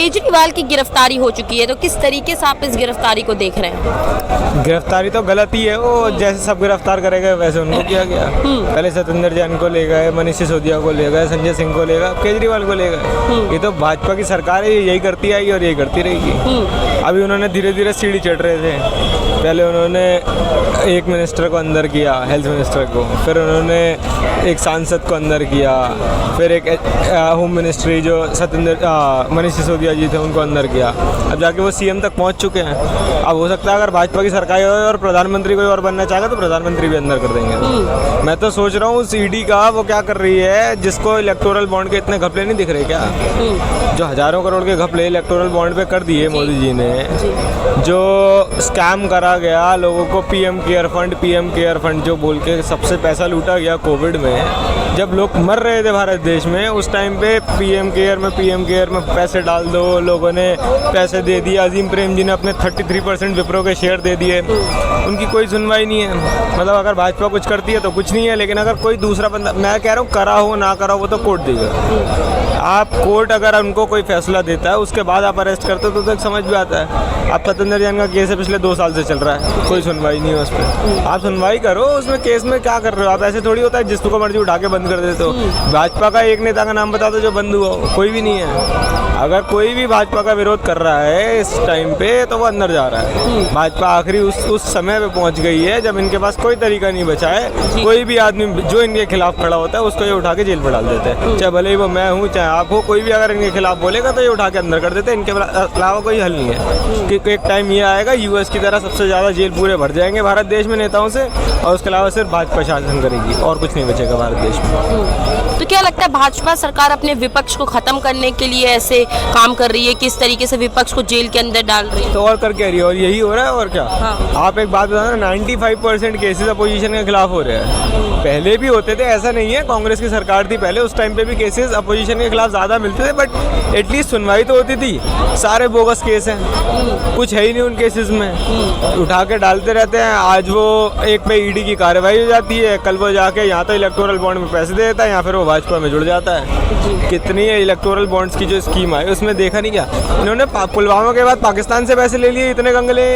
केजरीवाल की गिरफ्तारी हो चुकी है, तो किस तरीके से आप इस गिरफ्तारी को देख रहे हैं? गिरफ्तारी तो गलत ही है। वो जैसे सब गिरफ्तार करेगा वैसे उनको किया गया। पहले सत्येंद्र जैन को ले गए, मनीष सिसोदिया को ले गए, संजय सिंह को ले गए, केजरीवाल को ले गए। ये तो भाजपा की सरकार है, यही करती आई और यही करती रहेगी। अभी उन्होंने धीरे धीरे सीढ़ी चढ़ रहे थे। पहले उन्होंने एक मिनिस्टर को अंदर किया, हेल्थ मिनिस्टर को, फिर उन्होंने एक सांसद को अंदर किया, फिर एक होम मिनिस्ट्री जो मनीष सिसोदिया जी थे उनको अंदर किया। अब जाके वो सीएम तक पहुंच चुके हैं। अब हो सकता है अगर भाजपा की सरकार और प्रधानमंत्री कोई और बनना चाहेगा तो प्रधानमंत्री भी अंदर कर देंगे। मैं तो सोच रहा हूँ ईडी का वो क्या कर रही है, जिसको इलेक्टोरल बॉन्ड के इतने घपले नहीं दिख रहे क्या? जो हजारों करोड़ के घपले इलेक्टोरल बॉन्ड पे कर दिए मोदी जी ने, जो स्कैम करा गया लोगों को, पीएम केयर फंड जो बोल के सबसे पैसा लूटा गया कोविड में। जब लोग मर रहे थे भारत देश में, उस टाइम पे पीएम केयर में पैसे डाल दो, लोगों ने पैसे दे दिए। अजीम प्रेम जी ने अपने 33% विप्रो के शेयर दे दिए। उनकी कोई सुनवाई नहीं है। मतलब अगर भाजपा कुछ करती है तो कुछ नहीं है, लेकिन अगर कोई दूसरा बंदा, मैं कह रहा हूँ करा हो ना करा हो वो तो कोर्ट देगा। आप कोर्ट अगर उनको कोई फैसला देता है उसके बाद आप अरेस्ट करते हो तो समझ भी आता है। आप सत्येंद्र जैन का केस है, पिछले 2 साल से चल रहा है, कोई सुनवाई नहीं है उस पर। आप सुनवाई करो उसमें, केस में क्या कर रहे हो आप? ऐसे थोड़ी होता है जिसको मर्जी उठा के बंद कर देते हो। भाजपा का एक नेता का नाम बता दो जो बंद हुआ हो, कोई भी नहीं है। अगर कोई भी भाजपा का विरोध कर रहा है इस टाइम पे तो वो अंदर जा रहा है। भाजपा आखिरी उस समय पे पहुंच गई है जब इनके पास कोई तरीका नहीं बचा है। कोई भी आदमी जो इनके खिलाफ खड़ा होता है उसको ये उठा के जेल में डाल देते हैं, चाहे भले ही वो मैं हूँ चाहे आप हो। कोई भी अगर इनके खिलाफ बोलेगा तो ये उठा के अंदर कर देते हैं। इनके अलावा कोई हल नहीं है। कि एक टाइम ये आएगा यूएस की तरह सबसे ज़्यादा जेल पूरे भर जाएंगे भारत देश में नेताओं से, और उसके अलावा सिर्फ भाजपा शासन करेगी और कुछ नहीं बचेगा भारत देश में। तो क्या लगता है भाजपा सरकार अपने विपक्ष को खत्म करने के लिए ऐसे काम कर रही है, किस तरीके से विपक्ष को जेल के अंदर डाल रही है? तो और कर क्या रही है, और यही हो रहा है और क्या। आप एक बात बताना, 95% केसेस अपोजिशन के खिलाफ हो रहे हैं। पहले भी होते थे, ऐसा नहीं है। कांग्रेस की सरकार थी पहले, उस टाइम पे भी केसेस अपोजिशन के खिलाफ ज़्यादा मिलते थे, बट एटलीस्ट सुनवाई तो होती थी। सारे बोगस केस हैं, कुछ है ही नहीं उन केसेस में, उठा के डालते रहते हैं। आज वो एक पे ईडी की कार्रवाई हो जाती है, कल वो जाके यहाँ तो इलेक्टोरल बॉन्ड में पैसे दे देता है, या फिर वो भाजपा में जुड़ जाता है। कितनी है इलेक्टोरल बॉन्ड्स की जो स्कीम आई उसमें देखा नहीं क्या इन्होंने? पुलवामा के बाद पाकिस्तान से पैसे ले लिए इतने गंगले।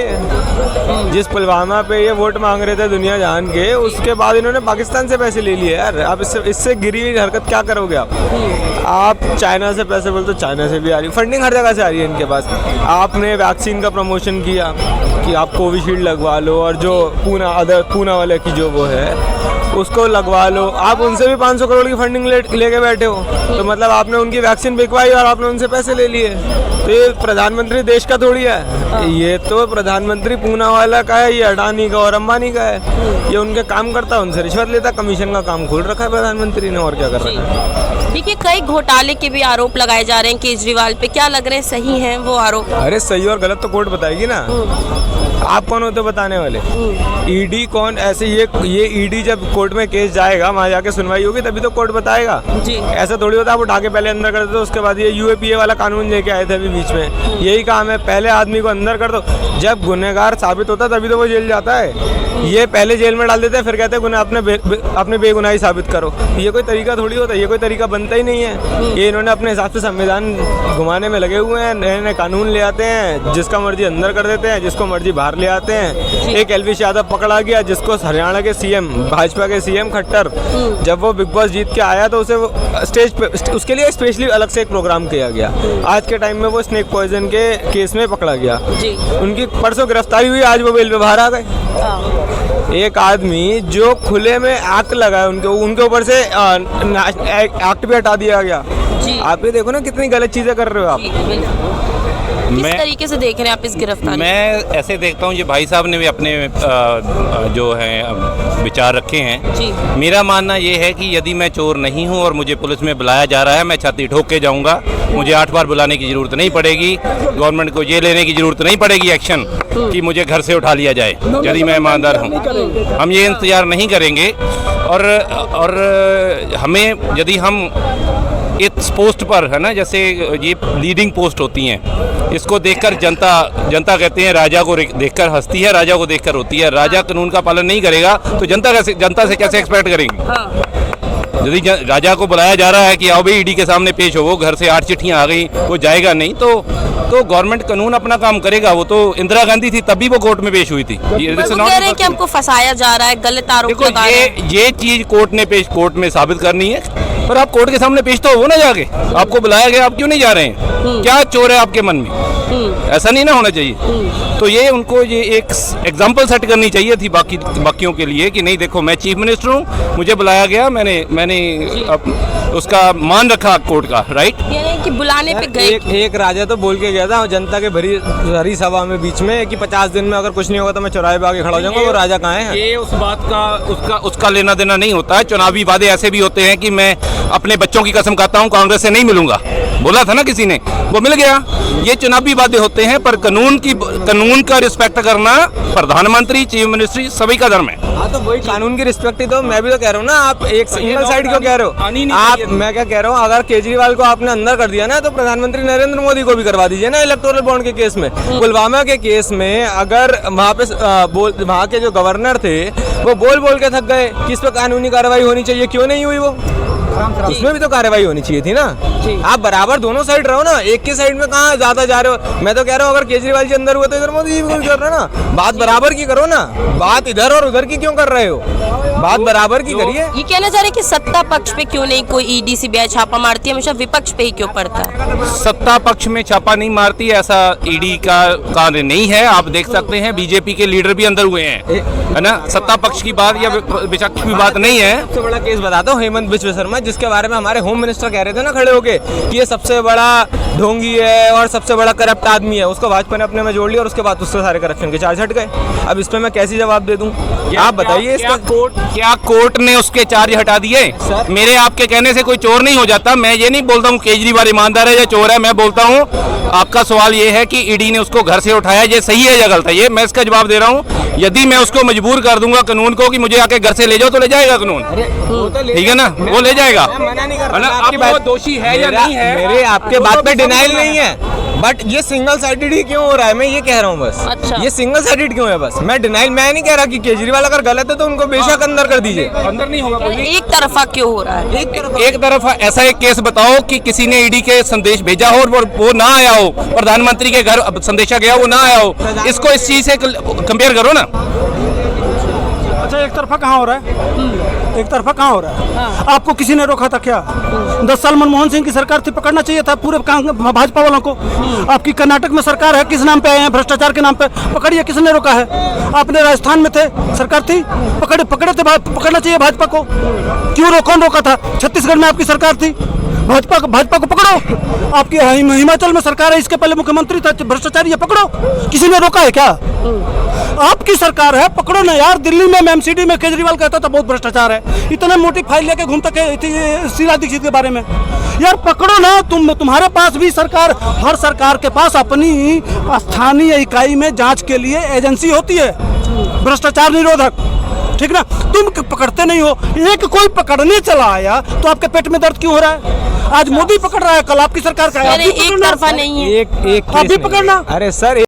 जिस पुलवामा पे ये वोट मांग रहे थे दुनिया जान के, उसके बाद इन्होंने पाकिस्तान से पैसे ले लिए। यार आप इससे गिरी हुई हरकत क्या करोगे आप? चाइना से पैसे बोलते, चाइना से भी आ रही, फंडिंग हर जगह से आ रही है इनके पास। आपने वैक्सीन का प्रमोशन किया कि आप कोविशील्ड लगवा लो, और जो पूना वाले की जो वो है उसको लगवा लो। आप उनसे भी 500 करोड़ की फंडिंग लेके बैठे हो, तो मतलब आपने उनकी वैक्सीन बिकवाई और आपने उनसे पैसे ले लिए। तो ये प्रधानमंत्री देश का थोड़ी है, ये तो प्रधानमंत्री पूना वाला का है, ये अडानी का और अंबानी का है। ये उनके काम करता है, उनसे रिश्वत लेता, कमीशन का काम खोल रखा है प्रधानमंत्री ने, और क्या कर रखा है। देखिए कई घोटाले के भी आरोप लगाए जा रहे हैं केजरीवाल पे, क्या लग रहे हैं सही हैं वो आरोप? अरे सही और गलत तो कोर्ट बताएगी ना। आप कौन होते बताने वाले? ईडी कौन? ऐसे ये ईडी जब कोर्ट में केस जाएगा, वहाँ जाके सुनवाई होगी तभी तो कोर्ट बताएगा जी। ऐसा थोड़ी होता है आप उठा के पहले अंदर कर देते हो, उसके बाद ये यूएपीए वाला कानून लेके आए थे अभी बीच में। यही काम है, पहले आदमी को अंदर कर दो, जब गुनहगार साबित होता है तभी तो वो जेल जाता है। ये पहले जेल में डाल देते हैं, फिर कहते हैं अपने बेगुनाही साबित करो। ये कोई तरीका थोड़ी होता है, ये कोई तरीका बनता ही नहीं है। ये इन्होंने अपने हिसाब से संविधान घुमाने में लगे हुए हैं, नए नए कानून ले आते हैं, जिसका मर्जी अंदर कर देते हैं, जिसको मर्जी बाहर ले आते हैं। एक एलविश यादव पकड़ा गया, जिसको हरियाणा के सीएम, भाजपा के सीएम खट्टर, जब वो बिग बॉस जीत के आया तो उसे स्टेज पे उसके लिए स्पेशली अलग से एक प्रोग्राम किया गया। आज के टाइम में वो स्नेक पॉइजन के केस में पकड़ा गया, उनकी परसों गिरफ्तारी हुई, आज वो बेल पे बाहर आ गए। एक आदमी जो खुले में एक्ट लगाए, उनके ऊपर से एक्ट भी हटा दिया गया। आप ये देखो ना कितनी गलत चीजें कर रहे हो आप। किस तरीके से देख रहे हैं आप इस गिरफ्तारी? मैं ऐसे देखता हूँ, ये भाई साहब ने भी अपने जो है विचार रखे हैं जी। मेरा मानना ये है कि यदि मैं चोर नहीं हूँ और मुझे पुलिस में बुलाया जा रहा है, मैं छाती ठोक के जाऊँगा। मुझे 8 बार बुलाने की जरूरत नहीं पड़ेगी, गवर्नमेंट को ये लेने की जरूरत नहीं पड़ेगी एक्शन कि मुझे घर से उठा लिया जाए, यदि मैं ईमानदार हूँ। हम ये इंतजार नहीं करेंगे, और हमें यदि हम इस पोस्ट पर है ना, जैसे ये लीडिंग पोस्ट होती हैं, इसको देखकर जनता कहते हैं राजा को देखकर हंसती है, राजा को देखकर रोती है। राजा कानून का पालन नहीं करेगा तो जनता से कैसे एक्सपेक्ट करेंगे? यदि राजा को बुलाया जा रहा है कि आओ भाई ईडी के सामने पेश हो, वो घर से 8 चिट्ठियां आ गई, वो जाएगा नहीं, तो गवर्नमेंट कानून अपना काम करेगा। वो तो इंदिरा गांधी थी तभी वो कोर्ट में पेश हुई थी। वो कह रहे हैं कि हमको फंसाया जा रहा है, गलत आरोप लगा रहे हैं। ये चीज कोर्ट में साबित करनी है, पर आप कोर्ट के सामने पेश तो हो ना जाके। आपको बुलाया गया, आप क्यों नहीं जा रहे हैं? क्या चोर है आपके मन में? ऐसा नहीं ना होना चाहिए। तो ये उनको ये एक एग्जाम्पल सेट करनी चाहिए थी बाकियों के लिए कि नहीं देखो मैं चीफ मिनिस्टर हूँ, मुझे बुलाया गया, मैंने उसका मान रखा कोर्ट का, राइट। यानी कि बुलाने पे गए। एक राजा तो बोल के गया था जनता के भरी सभा में बीच में कि 50 दिन में अगर कुछ नहीं होगा तो मैं चौराहे पे आके खड़ा हो जाऊंगा। वो राजा कहाँ है? ये उस बात का उसका लेना देना नहीं होता है। चुनावी वादे ऐसे भी होते हैं कि मैं अपने बच्चों की कसम खाता हूँ कांग्रेस से नहीं मिलूंगा, बोला था ना किसी ने, वो मिल गया। ये चुनावी वादे होते हैं, पर कानून का रिस्पेक्ट करना प्रधानमंत्री, चीफ मिनिस्ट्री सभी का धर्म है। हाँ, तो वही कानून की रिस्पेक्ट ही तो मैं भी तो कह रहा हूँ ना। आप एक सिंगल साइड क्यों कह रहे हो? आप, मैं क्या कह रहा हूँ, अगर केजरीवाल को आपने अंदर कर दिया ना तो प्रधानमंत्री नरेंद्र मोदी को भी करवा दीजिए ना इलेक्टोरल बॉन्ड के केस में। पुलवामा के केस में अगर वहाँ के जो गवर्नर थे वो बोल के थक गए कि इस पर कानूनी कार्रवाई होनी चाहिए, क्यों नहीं हुई? वो उसमें भी तो कार्रवाई होनी चाहिए थी ना। आप बराबर दोनों साइड रहो ना, एक के साइड में कहाँ ज्यादा जा रहे हो? मैं तो कह रहा हूँ अगर केजरीवाल जी अंदर हुए तो इधर मोदी जी भी कर रहे हो ना। बात बराबर की करो ना, बात इधर और उधर की क्यों कर रहे हो? बात बराबर की करिए। ये कहना चाह रहे हैं कि सत्ता पक्ष पे क्यों नहीं कोई ईडी सीबीआई छापा मारती है, हमेशा विपक्ष पे ही क्यों पड़ता है? सत्ता पक्ष में छापा नहीं मारती, ऐसा ईडी का कार्य नहीं है। आप देख सकते हैं बीजेपी के लीडर भी अंदर हुए हैं, है ना। सत्ता पक्ष की बात या विपक्ष की बात नहीं है। सबसे बड़ा केस बताता हूँ, हेमंत बिस्व शर्मा, जिसके बारे में हमारे होम मिनिस्टर कह रहे थे ना खड़े होके कि ये सबसे बड़ा ढोंगी है और सबसे बड़ा करप्ट आदमी है। उसको भाजपा ने अपने में जोड़ लिया और उसके बाद उससे सारे करप्शन के चार्ज हट गए। अब इस पे मैं कैसे जवाब दे दूं? आप बताइए। क्या कोर्ट ने उसके चार्ज हटा दिए? मेरे आपके कहने से कोई चोर नहीं हो जाता। मैं ये नहीं बोलता हूँ केजरीवाल ईमानदार है या चोर है। मैं बोलता हूँ आपका सवाल ये है कि ईडी ने उसको घर से उठाया, ये सही है या गलत है? ये मैं इसका जवाब दे रहा हूँ। यदि मैं उसको मजबूर कर दूंगा कानून को कि मुझे आके घर से ले जाओ, तो ले जाएगा कानून, ठीक है ना, वो ले जाएगा। आपकी बात दोषी है या नहीं है, मेरे आपके बात पे डिनाइल नहीं है, बट ये सिंगल साइडेड ही क्यों हो रहा है? मैं ये कह रहा हूँ बस। अच्छा। ये सिंगल साइडेड क्यों है? बस मैं डिनाइल मैं नहीं कह रहा कि केजरीवाल अगर गलत है तो उनको बेशक अंदर कर दीजिए। अंदर नहीं होगा कोई। एक तरफा क्यों हो रहा है? एक तरफा ऐसा एक केस बताओ कि किसी ने ईडी के संदेश भेजा हो और वो ना आया हो, प्रधानमंत्री के घर संदेशा गया वो ना आया हो। इसको इस चीज से कंपेयर करो ना। अच्छा, एक तरफा कहाँ हो रहा है? एक तरफा कहाँ हो रहा है? हाँ। आपको किसी ने रोका था क्या? 10 साल मनमोहन सिंह की सरकार थी, पकड़ना चाहिए था पूरे भाजपा वालों को। आपकी कर्नाटक में सरकार है, किस नाम पे आए हैं? भ्रष्टाचार के नाम पे। पकड़िए, किसने रोका है? आपने राजस्थान में थे, सरकार थी, पकड़े थे, पकड़ना चाहिए भाजपा को। क्यों कौन रोका था? छत्तीसगढ़ में आपकी सरकार थी, भाजपा को पकड़ो। आपकी हिमाचल में सरकार है, इसके पहले मुख्यमंत्री था भ्रष्टाचारी, ये पकड़ो। किसी ने रोका है क्या? आपकी सरकार है, पकड़ो ना यार। दिल्ली में एमसीडी में केजरीवाल कहता था बहुत भ्रष्टाचार है, इतने मोटी फाइल लेके घूमता शीला दीक्षित के बारे में। यार पकड़ो ना। तुम्हारे पास भी सरकार, हर सरकार के पास अपनी स्थानीय इकाई में जांच के लिए एजेंसी होती है, भ्रष्टाचार निरोधक, ठीक ना। तुम पकड़ते नहीं हो। एक कोई पकड़ने चला आया तो आपके पेट में दर्द क्यों हो रहा है? आज मोदी पकड़ रहा है, कल आपकी सरकार का है। एक तरफा नहीं है, एक आप भी पकड़ना। अरे सर